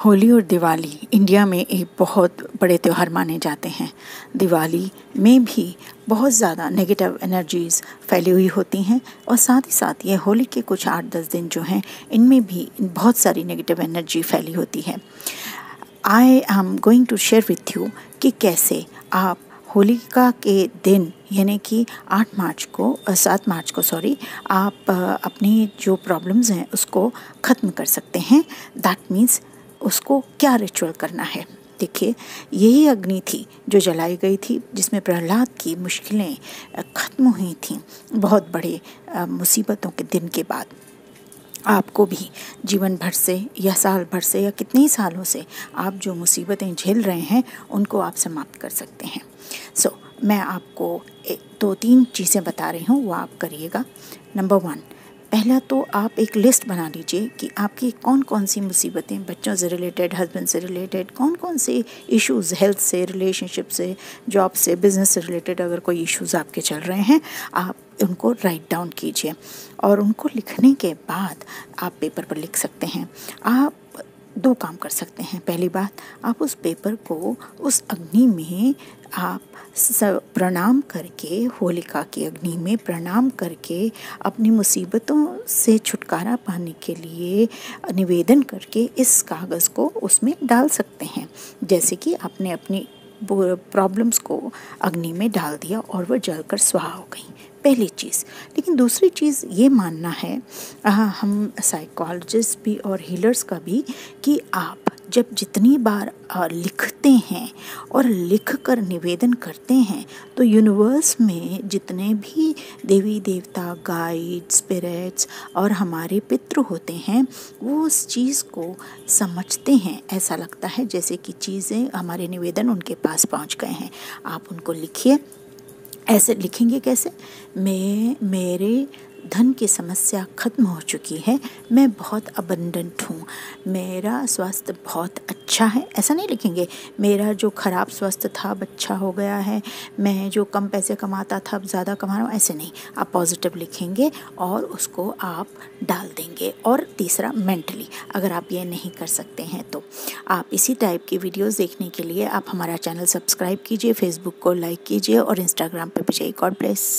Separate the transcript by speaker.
Speaker 1: होली और दिवाली इंडिया में एक बहुत बड़े त्यौहार माने जाते हैं। दिवाली में भी बहुत ज़्यादा नेगेटिव एनर्जीज़ फैली हुई होती हैं और साथ ही साथ ये होली के कुछ 8-10 दिन जो हैं इनमें भी बहुत सारी नेगेटिव एनर्जी फैली होती है। I am going to share with you कि कैसे आप होलिका के दिन यानी कि 7 मार्च को आप अपनी जो प्रॉब्लम्स हैं उसको ख़त्म कर सकते हैं। दैट मीन्स उसको क्या रिचुअल करना है। देखिए, यही अग्नि थी जो जलाई गई थी जिसमें प्रहलाद की मुश्किलें ख़त्म हुई थीं बहुत बड़े मुसीबतों के दिन के बाद। आपको भी जीवन भर से या साल भर से या कितने ही सालों से आप जो मुसीबतें झेल रहे हैं उनको आप समाप्त कर सकते हैं। मैं आपको 2-3 चीज़ें बता रही हूँ, वो आप करिएगा। नंबर 1, पहला तो आप एक लिस्ट बना लीजिए कि आपकी कौन कौन सी मुसीबतें, बच्चों से रिलेटेड, हस्बैंड से रिलेटेड, कौन कौन से इश्यूज़, हेल्थ से, रिलेशनशिप से, जॉब से, बिज़नेस से रिलेटेड अगर कोई इश्यूज़ आपके चल रहे हैं, आप उनको राइट डाउन कीजिए। और उनको लिखने के बाद आप पेपर पर लिख सकते हैं। आप 2 काम कर सकते हैं। पहली बात, आप उस पेपर को उस अग्नि में आप प्रणाम करके, होलिका की अग्नि में प्रणाम करके अपनी मुसीबतों से छुटकारा पाने के लिए निवेदन करके इस कागज़ को उसमें डाल सकते हैं। जैसे कि आपने अपनी प्रॉब्लम्स को अग्नि में डाल दिया और वह जलकर स्वाहा हो गई, पहली चीज़। लेकिन दूसरी चीज़ ये मानना है हम साइकोलॉजिस्ट भी और हीलर्स का भी कि आप जब जितनी बार लिखते हैं और लिख कर निवेदन करते हैं तो यूनिवर्स में जितने भी देवी देवता, गाइड, स्पिरिट्स और हमारे पितृ होते हैं वो उस चीज़ को समझते हैं। ऐसा लगता है जैसे कि चीज़ें, हमारे निवेदन उनके पास पहुंच गए हैं। आप उनको लिखिए। ऐसे लिखेंगे कैसे? मेरे धन की समस्या ख़त्म हो चुकी है, मैं बहुत अबंडेंट हूँ, मेरा स्वास्थ्य बहुत अच्छा है। ऐसा नहीं लिखेंगे मेरा जो ख़राब स्वास्थ्य था अब अच्छा हो गया है, मैं जो कम पैसे कमाता था अब ज़्यादा कमा रहा हूँ। ऐसे नहीं, आप पॉजिटिव लिखेंगे और उसको आप डाल देंगे। और तीसरा, मेंटली अगर आप ये नहीं कर सकते हैं तो आप इसी टाइप की वीडियोज़ देखने के लिए आप हमारा चैनल सब्सक्राइब कीजिए, फेसबुक को लाइक कीजिए और इंस्टाग्राम पर भी जाइए। God bless.